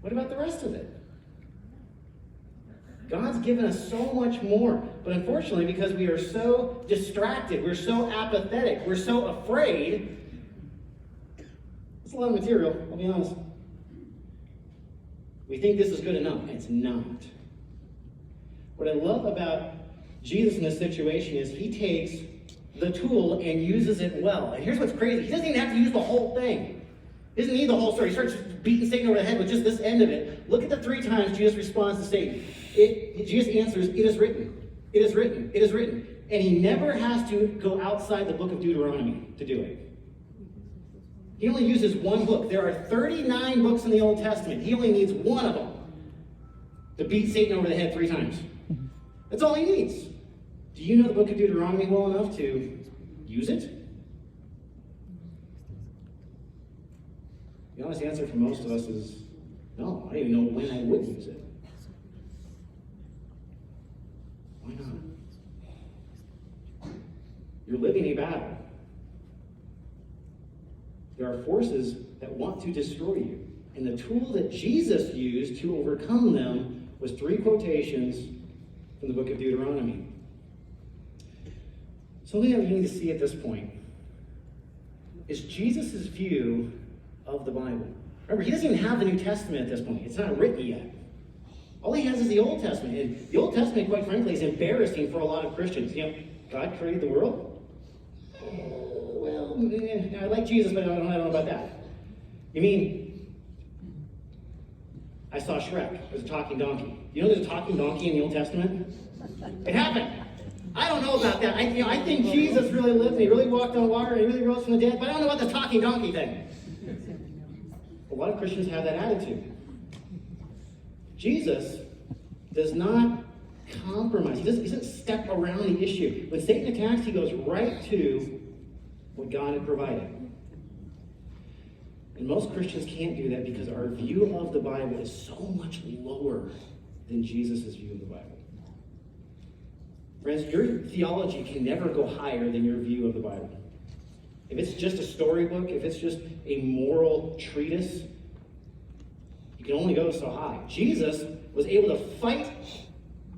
What about the rest of it? God's given us so much more. But unfortunately, because we are so distracted, we're so apathetic, we're so afraid, it's a lot of material, I'll be honest. We think this is good enough, and it's not. What I love about Jesus in this situation is he takes the tool and uses it well. And here's what's crazy. He doesn't even have to use the whole thing. He doesn't need the whole story. He starts beating Satan over the head with just this end of it. Look at the 3 times Jesus responds to Satan. Jesus answers, "It is written. It is written. It is written." And he never has to go outside the book of Deuteronomy to do it. He only uses one book. There are 39 books in the Old Testament. He only needs one of them to beat Satan over the head 3 times. That's all he needs. Do you know the book of Deuteronomy well enough to use it? The honest answer for most of us is no. I don't even know when I would use it. Why not? You're living a battle. There are forces that want to destroy you. And the tool that Jesus used to overcome them was 3 quotations from the book of Deuteronomy. Something that we need to see at this point is Jesus' view of the Bible. Remember, he doesn't even have the New Testament at this point. It's not written yet. All he has is the Old Testament. And the Old Testament, quite frankly, is embarrassing for a lot of Christians. You know, God created the world? I like Jesus, but I don't know about that. You mean, I saw Shrek. There's a talking donkey. You know there's a talking donkey in the Old Testament? It happened. I don't know about that. I think Jesus really lived and he really walked on water and he really rose from the dead, but I don't know about the talking donkey thing. A lot of Christians have that attitude. Jesus does not compromise. He doesn't step around the issue. When Satan attacks, he goes right to what God had provided. And most Christians can't do that because our view of the Bible is so much lower than Jesus' view of the Bible. Friends, your theology can never go higher than your view of the Bible. If it's just a storybook, if it's just a moral treatise, you can only go so high. Jesus was able to fight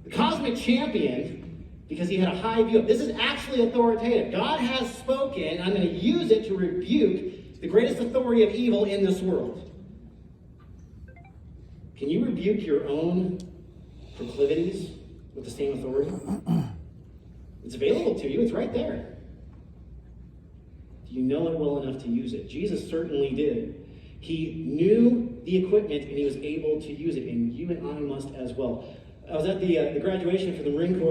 the cosmic champion because he had a high view. This is actually authoritative. God has spoken. I'm going to use it to rebuke the greatest authority of evil in this world. Can you rebuke your own proclivities with the same authority? It's available to you. It's right there. Do you know it well enough to use it? Jesus certainly did. He knew the equipment and he was able to use it, and you and I must as well. I was at the graduation for the Marine Corps